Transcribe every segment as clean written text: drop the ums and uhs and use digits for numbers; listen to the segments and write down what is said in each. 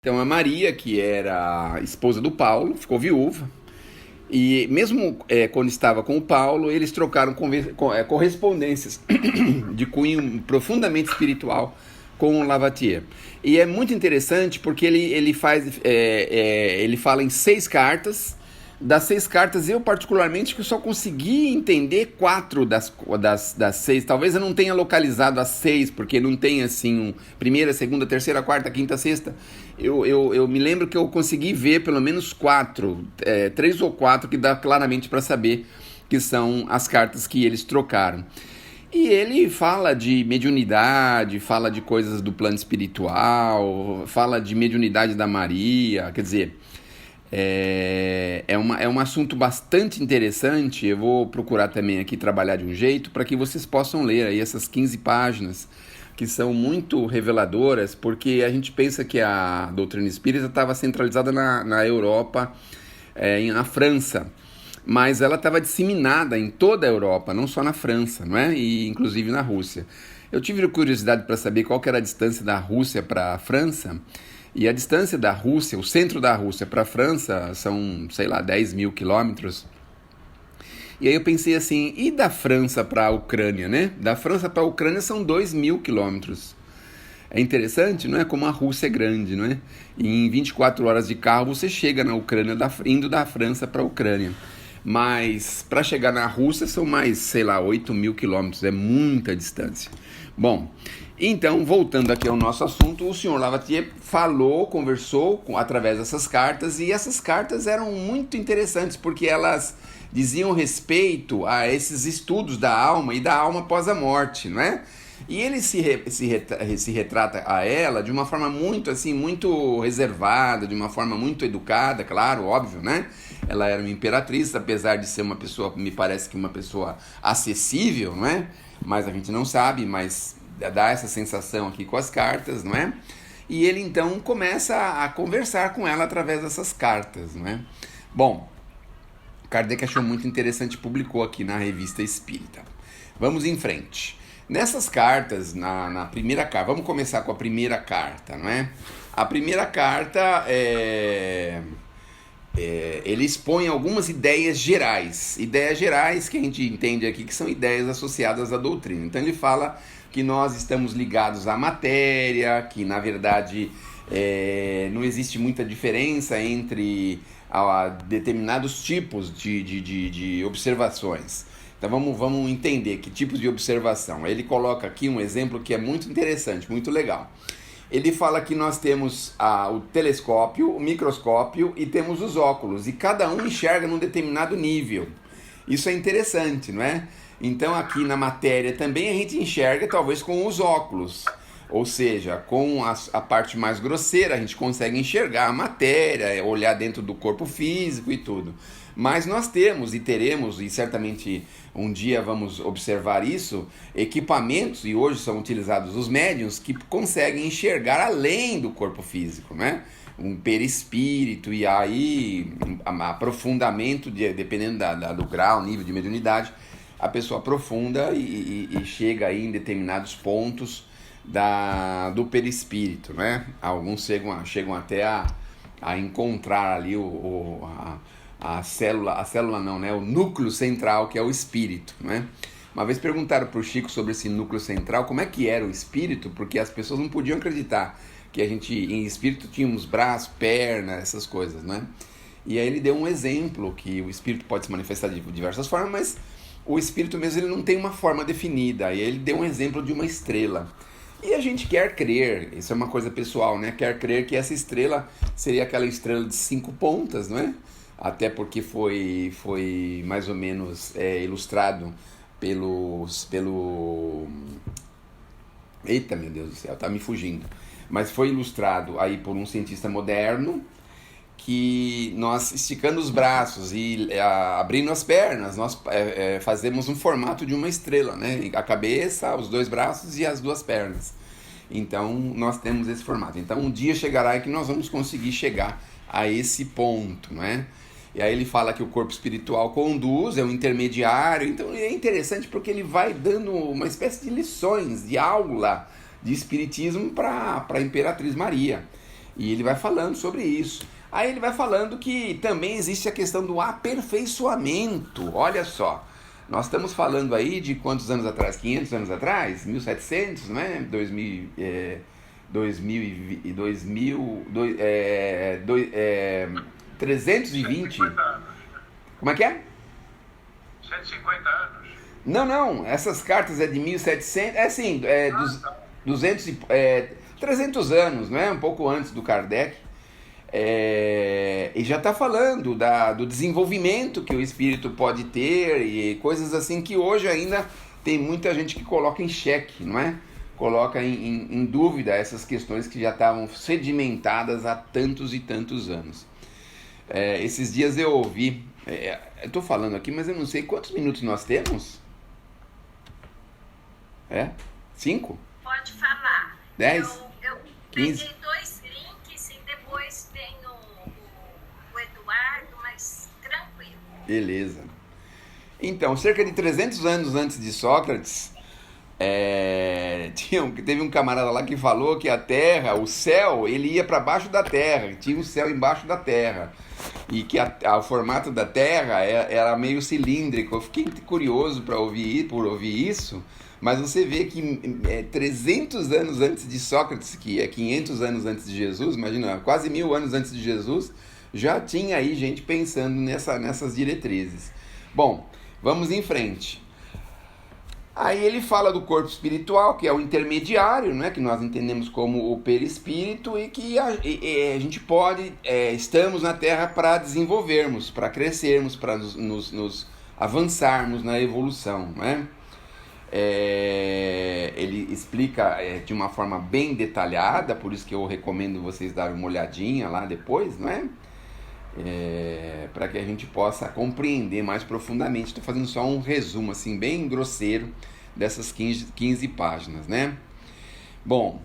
Então a Maria, que era a esposa do Paulo, ficou viúva. E mesmo quando estava com o Paulo, eles trocaram correspondências de cunho profundamente espiritual com o Lavater. E é muito interessante porque ele fala em 6 cartas. Das 6 cartas, eu particularmente que só consegui entender 4 das 6. Talvez eu não tenha localizado as 6, porque não tem assim primeira, segunda, terceira, quarta, quinta, sexta. Eu me lembro que eu consegui ver pelo menos 4, 3 ou 4 que dá claramente para saber que são as cartas que eles trocaram. E ele fala de mediunidade, fala de coisas do plano espiritual, fala de mediunidade da Maria, quer dizer, é um assunto bastante interessante. Eu vou procurar também aqui trabalhar de um jeito para que vocês possam ler aí essas 15 páginas, que são muito reveladoras, porque a gente pensa que a doutrina espírita estava centralizada na Europa, na França, mas ela estava disseminada em toda a Europa, não só na França, não é? E inclusive na Rússia. Eu tive curiosidade para saber qual que era a distância da Rússia para a França, e a distância da Rússia, o centro da Rússia para a França são, sei lá, 10 mil quilômetros. E aí eu pensei assim, e da França para a Ucrânia, né? Da França para a Ucrânia são 2 mil quilômetros. É interessante, não é? Como a Rússia é grande, não é? E em 24 horas de carro você chega na Ucrânia, indo da França para a Ucrânia. Mas para chegar na Rússia são mais, sei lá, 8 mil quilômetros, é muita distância. Bom, então, voltando aqui ao nosso assunto, o senhor Lavater conversou através dessas cartas, e essas cartas eram muito interessantes, porque elas diziam respeito a esses estudos da alma e da alma após a morte, não é? E ele se retrata a ela de uma forma muito assim, muito reservada, de uma forma muito educada, claro, óbvio, né? Ela era uma imperatriz, apesar de ser uma pessoa, me parece que uma pessoa acessível, não é? Mas a gente não sabe, mas dá essa sensação aqui com as cartas, não é? E ele então começa a conversar com ela através dessas cartas, não é? Bom, Kardec achou muito interessante e publicou aqui na Revista Espírita. Vamos em frente. Nessas cartas, na primeira carta, vamos começar com a primeira carta, não é? A primeira carta ele expõe algumas ideias gerais que a gente entende aqui que são ideias associadas à doutrina. Então ele fala que nós estamos ligados à matéria, que na verdade não existe muita diferença entre determinados tipos de observações. Então vamos entender que tipos de observação. Ele coloca aqui um exemplo que é muito interessante, muito legal. Ele fala que nós temos o telescópio, o microscópio e temos os óculos, e cada um enxerga num determinado nível. Isso é interessante, não é? Então aqui na matéria também a gente enxerga talvez com os óculos, ou seja, com a parte mais grosseira a gente consegue enxergar a matéria, olhar dentro do corpo físico e tudo. Mas nós temos e teremos, e certamente um dia vamos observar isso, equipamentos, e hoje são utilizados os médiuns, que conseguem enxergar além do corpo físico, né? Um perispírito, e aí aprofundamento, dependendo do grau, nível de mediunidade, a pessoa aprofunda e chega aí em determinados pontos do perispírito, né? Alguns chegam até a encontrar ali a célula não, né? O núcleo central, que é o espírito, né? Uma vez perguntaram para o Chico sobre esse núcleo central, como é que era o espírito, porque as pessoas não podiam acreditar que a gente, em espírito, tínhamos braço, perna, essas coisas, né? E aí ele deu um exemplo, que o espírito pode se manifestar de diversas formas, mas o espírito mesmo ele não tem uma forma definida. E ele deu um exemplo de uma estrela. E a gente quer crer, isso é uma coisa pessoal, né? Quer crer que essa estrela seria aquela estrela de 5 pontas, não é? Até porque foi mais ou menos ilustrado pelo... Eita, meu Deus do céu, tá me fugindo. Mas foi ilustrado aí por um cientista moderno, que nós, esticando os braços e abrindo as pernas, nós fazemos um formato de uma estrela, né? A cabeça, os 2 braços e as 2 pernas. Então, nós temos esse formato. Então, um dia chegará que nós vamos conseguir chegar a esse ponto, não é? E aí ele fala que o corpo espiritual conduz, é um intermediário. Então, é interessante porque ele vai dando uma espécie de lições, de aula de espiritismo para a Imperatriz Maria. E ele vai falando sobre isso. Aí ele vai falando que também existe a questão do aperfeiçoamento. Olha só, nós estamos falando aí de quantos anos atrás? 500 anos atrás? 1700, né? 320. 150 anos. Como é que é? 150 anos. Não, essas cartas é de 1700, sim, Tá. 300 anos, né? Um pouco antes do Kardec. E já está falando do desenvolvimento que o espírito pode ter e coisas assim que hoje ainda tem muita gente que coloca em xeque, não é? Coloca em dúvida essas questões que já estavam sedimentadas há tantos e tantos anos. Esses dias eu ouvi, eu estou falando aqui, mas eu não sei quantos minutos nós temos? 5? Pode falar. 10? Eu 15? peguei 2 links e depois tem o Eduardo, mas tranquilo. Beleza. Então, cerca de 300 anos antes de Sócrates, teve um camarada lá que falou que a Terra, o céu, ele ia para baixo da Terra, tinha um céu embaixo da Terra, e que o formato da Terra era meio cilíndrico. Eu fiquei curioso por ouvir isso, mas você vê que 300 anos antes de Sócrates, que é 500 anos antes de Jesus, imagina, quase 1000 anos antes de Jesus, já tinha aí gente pensando nessas diretrizes. Bom, vamos em frente. Aí ele fala do corpo espiritual, que é o intermediário, né, que nós entendemos como o perispírito, e que a gente pode, estamos na Terra para desenvolvermos, para crescermos, para nos avançarmos na evolução, né? Ele explica de uma forma bem detalhada, por isso que eu recomendo vocês darem uma olhadinha lá depois, não é? Para que a gente possa compreender mais profundamente. Estou fazendo só um resumo assim bem grosseiro dessas 15 páginas, né? Bom,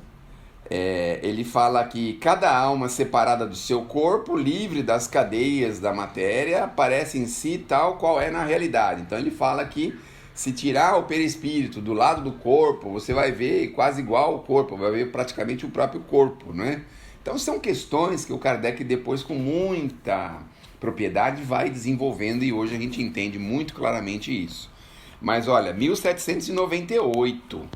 ele fala que cada alma separada do seu corpo, livre das cadeias da matéria, aparece em si tal qual é na realidade. Então ele fala que se tirar o perispírito do lado do corpo, você vai ver quase igual ao corpo, vai ver praticamente o próprio corpo, né? Então são questões que o Kardec depois com muita propriedade vai desenvolvendo, e hoje a gente entende muito claramente isso. Mas olha, 1798,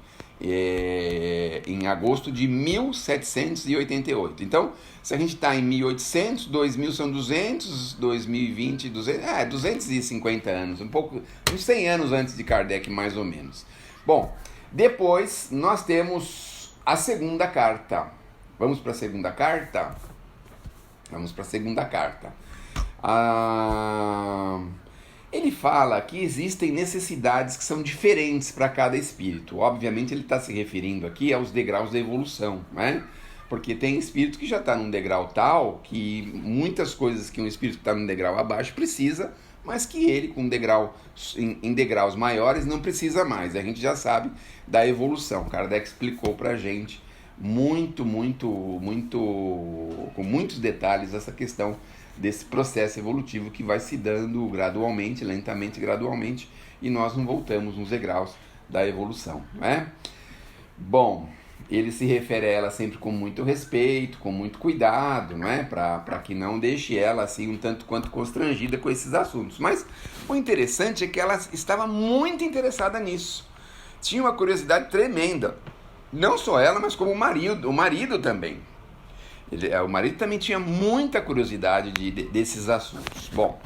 em agosto de 1788. Então, se a gente está em 1800, 2000 são 200, 2020, 250 anos, um pouco, uns 100 anos antes de Kardec, mais ou menos. Bom, depois nós temos a segunda carta. Vamos para a segunda carta? Vamos para a segunda carta. Ele fala que existem necessidades que são diferentes para cada espírito. Obviamente ele está se referindo aqui aos degraus da evolução, né? Porque tem espírito que já está num degrau tal que muitas coisas que um espírito que está num degrau abaixo precisa, mas que ele com em degraus maiores não precisa mais. A gente já sabe da evolução. Kardec explicou para a gente com muitos detalhes essa questão desse processo evolutivo que vai se dando gradualmente, lentamente, gradualmente, e nós não voltamos nos degraus da evolução, né? Bom, ele se refere a ela sempre com muito respeito, com muito cuidado, não é? Para que não deixe ela assim um tanto quanto constrangida com esses assuntos. Mas o interessante é que ela estava muito interessada nisso. Tinha uma curiosidade tremenda. Não só ela, mas como o marido também. O marido também tinha muita curiosidade desses assuntos. Bom,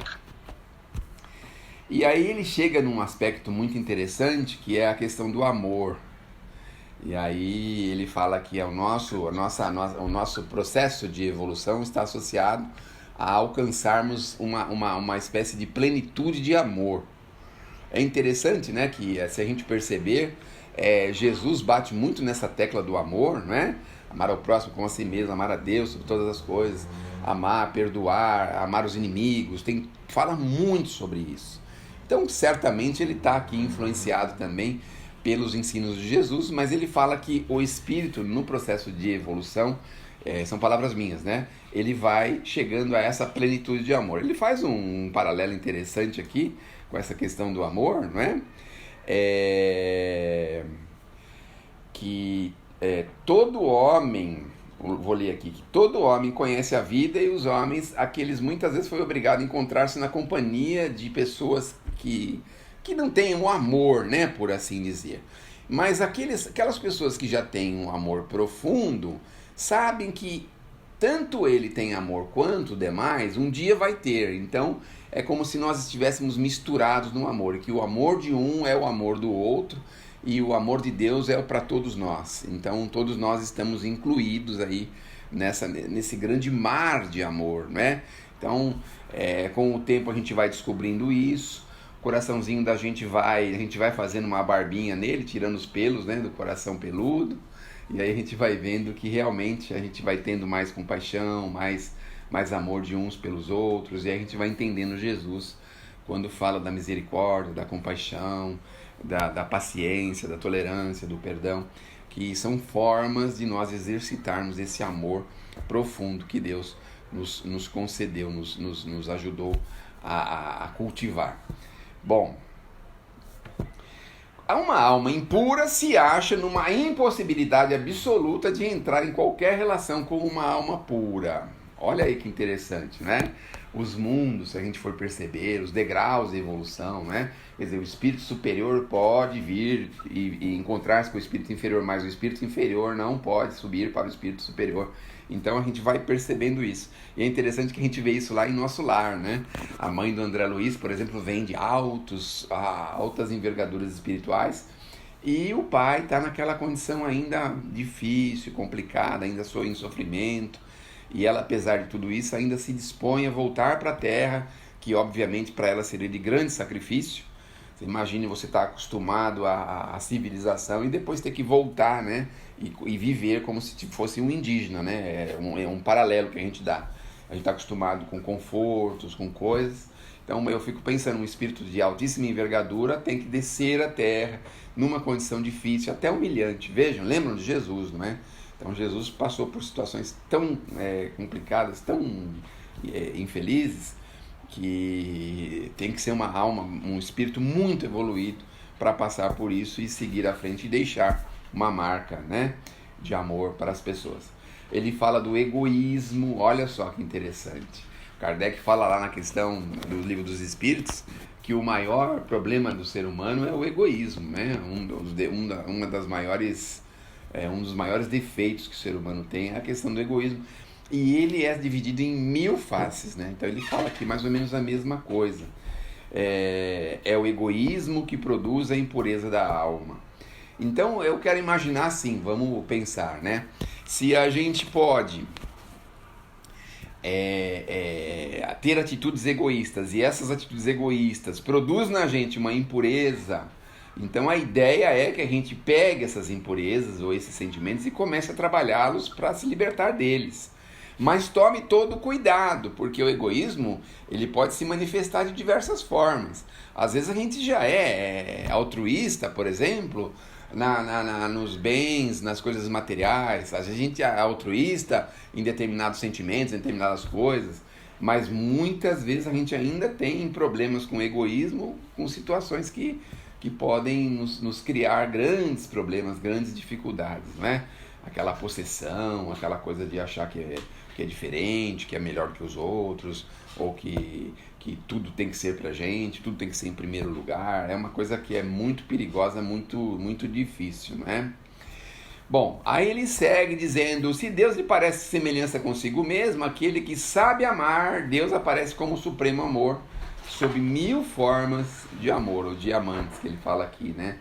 e aí ele chega num aspecto muito interessante, que é a questão do amor. E aí ele fala que o nosso processo de evolução está associado a alcançarmos uma espécie de plenitude de amor. É interessante, né, que se a gente perceber, Jesus bate muito nessa tecla do amor, né? Amar ao próximo como a si mesmo, amar a Deus sobre todas as coisas, amar, perdoar, amar os inimigos, fala muito sobre isso. Então, certamente ele está aqui influenciado também pelos ensinos de Jesus, mas ele fala que o espírito, no processo de evolução, são palavras minhas, né? Ele vai chegando a essa plenitude de amor. Ele faz um paralelo interessante aqui com essa questão do amor, não é? Que todo homem, vou ler aqui, que todo homem conhece a vida e os homens, aqueles muitas vezes foi obrigado a encontrar-se na companhia de pessoas que não têm um amor, né, por assim dizer. Mas aquelas pessoas que já têm um amor profundo, sabem que tanto ele tem amor quanto o demais, um dia vai ter. Então, é como se nós estivéssemos misturados no amor, que o amor de um é o amor do outro, e o amor de Deus é para todos nós. Então, todos nós estamos incluídos aí nesse grande mar de amor, né? Então, com o tempo a gente vai descobrindo isso, o coraçãozinho da gente a gente vai fazendo uma barbinha nele, tirando os pelos, né, do coração peludo, e aí a gente vai vendo que realmente a gente vai tendo mais compaixão, mais amor de uns pelos outros, e aí a gente vai entendendo Jesus quando fala da misericórdia, da compaixão, da paciência, da tolerância, do perdão, que são formas de nós exercitarmos esse amor profundo que Deus nos concedeu, nos ajudou a cultivar. Bom, uma alma impura se acha numa impossibilidade absoluta de entrar em qualquer relação com uma alma pura. Olha aí que interessante, né? Os mundos, se a gente for perceber, os degraus da evolução, né? Quer dizer, o espírito superior pode vir e encontrar-se com o espírito inferior, mas o espírito inferior não pode subir para o espírito superior. Então a gente vai percebendo isso. E é interessante que a gente vê isso lá em nosso lar, né? A mãe do André Luiz, por exemplo, vem de altas envergaduras espirituais, e o pai está naquela condição ainda difícil, complicada, ainda em sofrimento. E ela, apesar de tudo isso, ainda se dispõe a voltar para a Terra, que obviamente para ela seria de grande sacrifício. Você imagine você estar acostumado à civilização e depois ter que voltar, né? E viver como se fosse um indígena, né? É um paralelo que a gente dá. A gente está acostumado com confortos, com coisas. Então eu fico pensando, um espírito de altíssima envergadura tem que descer à Terra numa condição difícil, até humilhante. Vejam, lembram de Jesus, não é? Então Jesus passou por situações tão complicadas, tão infelizes, que tem que ser uma alma, um espírito muito evoluído para passar por isso e seguir à frente e deixar uma marca, né, de amor para as pessoas. Ele fala do egoísmo, olha só que interessante. Kardec fala lá na questão do Livro dos Espíritos que o maior problema do ser humano é o egoísmo, né? Um dos maiores defeitos que o ser humano tem é a questão do egoísmo. E ele é dividido em 1000 faces, né? Então ele fala aqui mais ou menos a mesma coisa. É o egoísmo que produz a impureza da alma. Então eu quero imaginar assim, vamos pensar, né? Se a gente pode ter atitudes egoístas, e essas atitudes egoístas produzem na gente uma impureza, então a ideia é que a gente pegue essas impurezas ou esses sentimentos e comece a trabalhá-los para se libertar deles. Mas tome todo cuidado, porque o egoísmo ele pode se manifestar de diversas formas. Às vezes a gente já é altruísta, por exemplo, nos bens, nas coisas materiais. Às vezes a gente é altruísta em determinados sentimentos, em determinadas coisas. Mas muitas vezes a gente ainda tem problemas com egoísmo, com situações que podem nos criar grandes problemas, grandes dificuldades, não é? Aquela possessão, aquela coisa de achar que é diferente, que é melhor que os outros, ou que tudo tem que ser pra gente, tudo tem que ser em primeiro lugar. É uma coisa que é muito perigosa, muito, muito difícil, não é? Bom, aí ele segue dizendo: se Deus lhe parece semelhança consigo mesmo, aquele que sabe amar, Deus aparece como o supremo amor, sob 1000 formas de amor, ou diamantes, que ele fala aqui, né?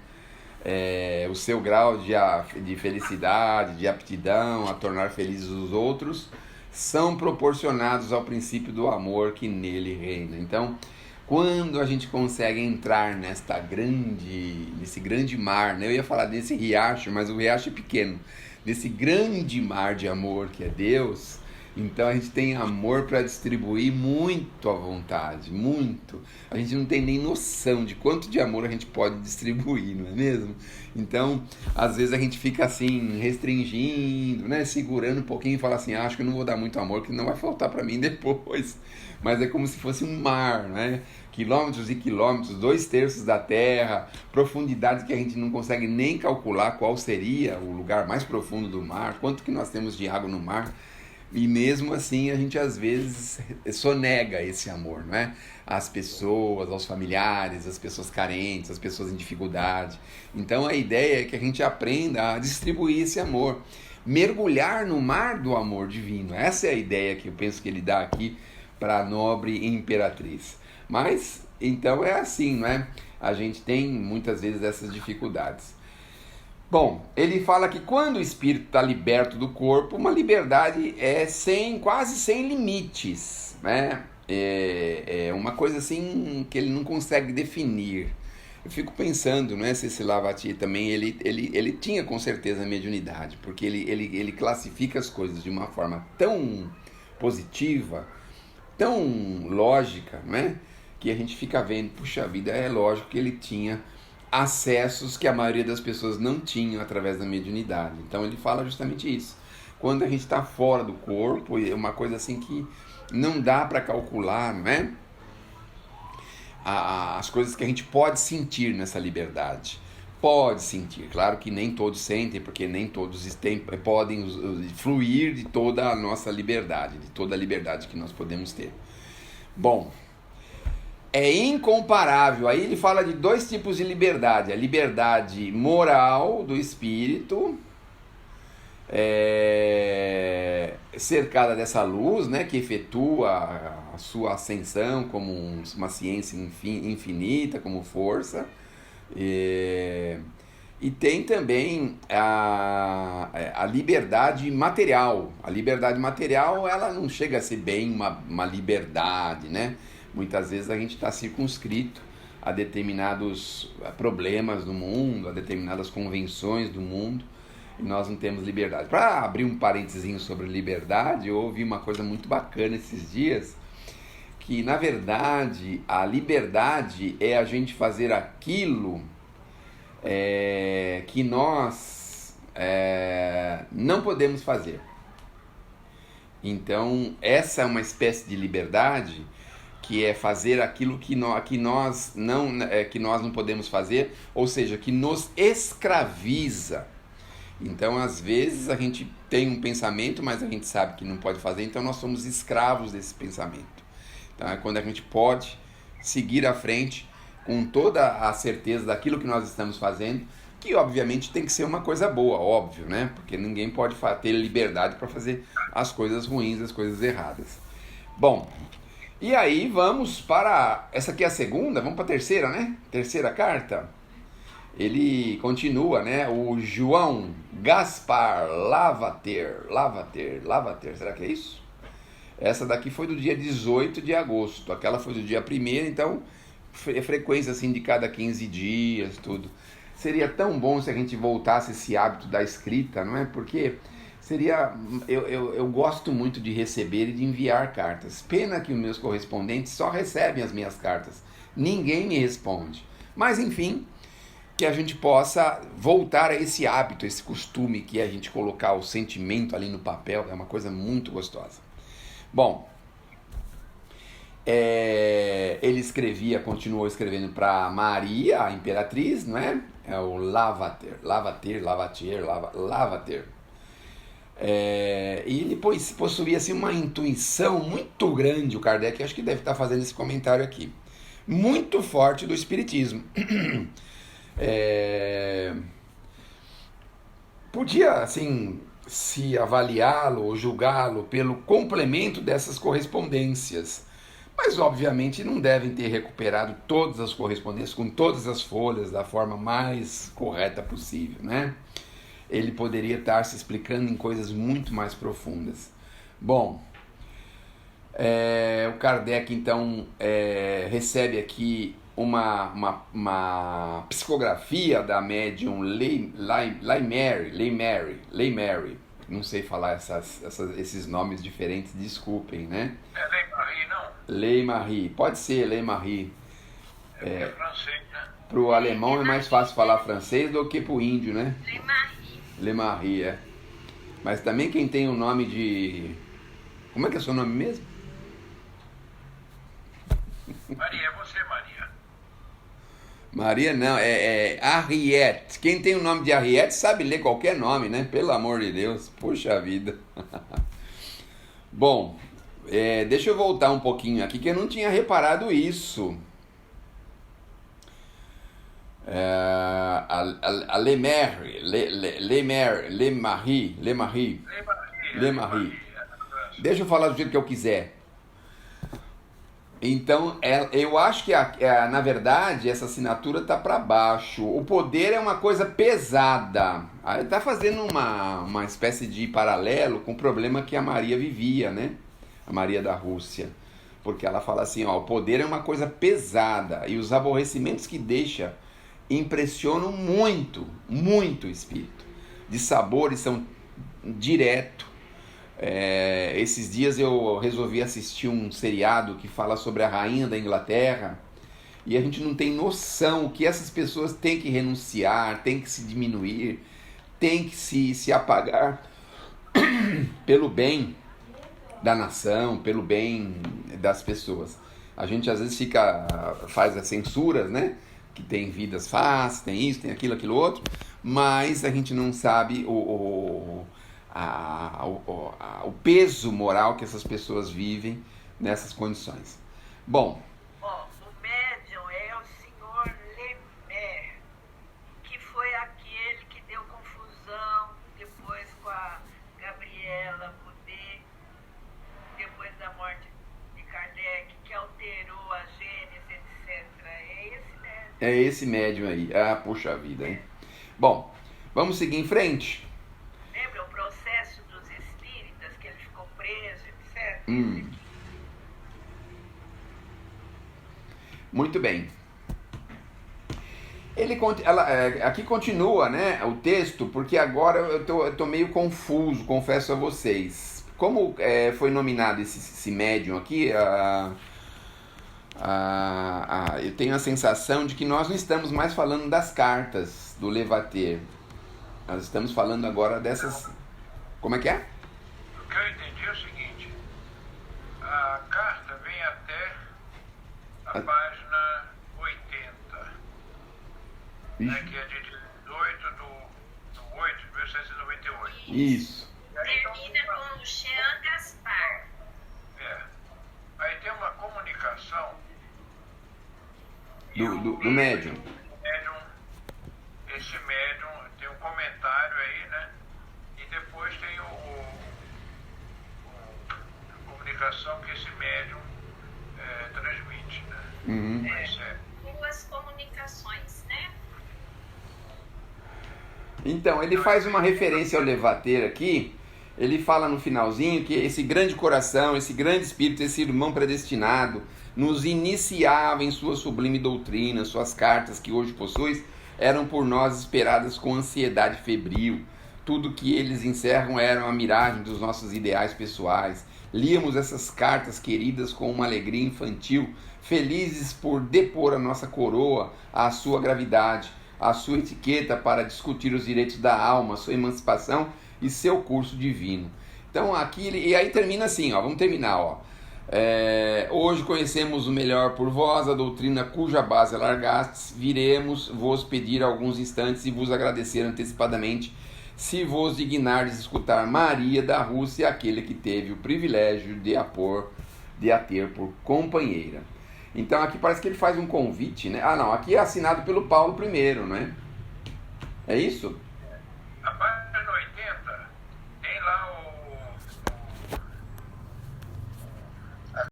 O seu grau de felicidade, de aptidão a tornar felizes os outros, são proporcionados ao princípio do amor que nele reina. Então, quando a gente consegue entrar nesse grande mar, né? Eu ia falar desse riacho, mas o riacho é pequeno, nesse grande mar de amor que é Deus, Então a gente tem amor para distribuir muito à vontade, muito. A gente não tem nem noção de quanto de amor a gente pode distribuir, não é mesmo? Então, às vezes a gente fica assim, restringindo, né? Segurando um pouquinho e fala assim, acho que eu não vou dar muito amor, que não vai faltar para mim depois. Mas é como se fosse um mar, né? Quilômetros e quilômetros, 2/3 da Terra, profundidade que a gente não consegue nem calcular qual seria o lugar mais profundo do mar, quanto que nós temos de água no mar. E mesmo assim a gente às vezes sonega esse amor, não é? Às pessoas, aos familiares, às pessoas carentes, às pessoas em dificuldade. Então a ideia é que a gente aprenda a distribuir esse amor, mergulhar no mar do amor divino. Essa é a ideia que eu penso que ele dá aqui para a nobre imperatriz. Mas então é assim, não é? A gente tem muitas vezes essas dificuldades. Bom, ele fala que quando o espírito está liberto do corpo, uma liberdade quase sem limites, né? É uma coisa assim que ele não consegue definir. Eu fico pensando, né, se esse Lavati também, ele tinha com certeza mediunidade, porque ele classifica as coisas de uma forma tão positiva, tão lógica, né? Que a gente fica vendo, puxa vida, é lógico que ele tinha acessos que a maioria das pessoas não tinham através da mediunidade. Então ele fala justamente isso. Quando a gente está fora do corpo, é uma coisa assim que não dá para calcular, né? As coisas que a gente pode sentir nessa liberdade. Pode sentir, claro que nem todos sentem, porque nem todos podem fluir de toda a nossa liberdade, de toda a liberdade que nós podemos ter. Bom, é incomparável. Aí ele fala de 2 tipos de liberdade. A liberdade moral do espírito, cercada dessa luz, né, que efetua a sua ascensão como uma ciência infinita, como força. E tem também a liberdade material. A liberdade material, ela não chega a ser bem uma liberdade, né? Muitas vezes a gente está circunscrito a determinados problemas do mundo, a determinadas convenções do mundo, e nós não temos liberdade. Para abrir um parênteses sobre liberdade, eu ouvi uma coisa muito bacana esses dias, que na verdade a liberdade é a gente fazer aquilo que nós não podemos fazer. Então essa é uma espécie de liberdade que é fazer aquilo que nós não podemos fazer, ou seja, que nos escraviza. Então, às vezes, a gente tem um pensamento, mas a gente sabe que não pode fazer, então nós somos escravos desse pensamento. Então, é quando a gente pode seguir à frente com toda a certeza daquilo que nós estamos fazendo, que obviamente tem que ser uma coisa boa, óbvio, né? Porque ninguém pode ter liberdade para fazer as coisas ruins, as coisas erradas. Bom, e aí vamos para... Essa aqui é a segunda, vamos para a terceira, né? Terceira carta. Ele continua, né? O João Gaspar Lavater, será que é isso? Essa daqui foi do dia 18 de agosto, aquela foi do dia 1º, então frequência assim de cada 15 dias, tudo. Seria tão bom se a gente voltasse esse hábito da escrita, não é? Porque eu gosto muito de receber e de enviar cartas. Pena que os meus correspondentes só recebem as minhas cartas. Ninguém me responde. Mas enfim, que a gente possa voltar a esse hábito, esse costume que é a gente colocar o sentimento ali no papel, é uma coisa muito gostosa. Bom, ele continuou escrevendo para Maria, a imperatriz, não é? É o Lavater. E ele possuía assim, uma intuição muito grande, o Kardec, acho que deve estar fazendo esse comentário aqui, muito forte do espiritismo. Podia assim se avaliá-lo ou julgá-lo pelo complemento dessas correspondências, mas obviamente não devem ter recuperado todas as correspondências com todas as folhas da forma mais correta possível, né? Ele poderia estar se explicando em coisas muito mais profundas. Bom, o Kardec então recebe aqui uma psicografia da médium Lay Mary, não sei falar esses nomes diferentes, desculpem, né? É Lei Marie, não? Lei Marie, pode ser Lei Marie. É francês, né? Pro alemão é mais fácil falar francês do que pro índio, né? Le Marie. Le Marie, é. Mas também quem tem o nome de... Como é que é o seu nome mesmo? Maria, é você, Maria. Maria não, é Henriette. Quem tem o nome de Henriette sabe ler qualquer nome, né? Pelo amor de Deus, puxa vida. Bom, deixa eu voltar um pouquinho aqui que eu não tinha reparado isso. A Le Marie, Le Marie. Lei Marie. Le Marie. É na França. Deixa eu falar do jeito que eu quiser. Então, eu acho que, na verdade, essa assinatura tá para baixo. O poder é uma coisa pesada. Aí tá fazendo uma espécie de paralelo com o problema que a Maria vivia, né? A Maria da Rússia. Porque ela fala assim, ó, o poder é uma coisa pesada. E os aborrecimentos que deixa impressionam muito, muito o espírito. De sabores são direto. Esses dias eu resolvi assistir um seriado que fala sobre a rainha da Inglaterra e a gente não tem noção que essas pessoas têm que renunciar, têm que se diminuir, têm que se apagar pelo bem da nação, pelo bem das pessoas. A gente às vezes faz as censuras, né? Que tem vidas fáceis, tem isso, tem aquilo outro, mas a gente não sabe o peso moral que essas pessoas vivem nessas condições. Bom, o médium é o senhor Lemaire, que foi aquele que deu confusão depois com a Gabriela Boudet, depois da morte de Kardec, que alterou a Gênese, etc. É esse médium aí. Ah, puxa vida, hein? Bom, vamos seguir em frente. Lembra o processo dos espíritas, que ele ficou preso, etc? Muito bem. Aqui continua, né, o texto, porque agora eu tô meio confuso, confesso a vocês. Como foi nominado esse médium aqui, eu tenho a sensação de que nós não estamos mais falando das cartas do Levater. Nós estamos falando agora dessas... Como é que é? O que eu entendi é o seguinte: a carta vem até a página 80, né, que é de 18 do 8 de 1898. Isso. E aí, então, Termina com o Jean Gaspar. aí tem uma comunicação Do médium. Esse médium tem um comentário aí, né? E depois tem a comunicação que esse médium transmite, né? Mas, Duas comunicações, né? Então, ele faz uma referência ao Levater aqui. Ele fala no finalzinho que esse grande coração, esse grande espírito, esse irmão predestinado, nos iniciava em sua sublime doutrina. Suas cartas que hoje possuis eram por nós esperadas com ansiedade febril. Tudo que eles encerram era uma miragem dos nossos ideais pessoais. Líamos essas cartas queridas com uma alegria infantil, felizes por depor a nossa coroa à sua gravidade, à sua etiqueta para discutir os direitos da alma, sua emancipação e seu curso divino. Então aqui, e aí termina assim, ó, vamos terminar, ó. Hoje conhecemos o melhor por vós, a doutrina cuja base largastes. Viremos vos pedir alguns instantes e vos agradecer antecipadamente, se vos dignardes escutar Maria da Rússia, aquele que teve o privilégio de a ter por companheira. Então aqui parece que ele faz um convite, né? Ah não, aqui é assinado pelo Paulo I, não é? É isso? a página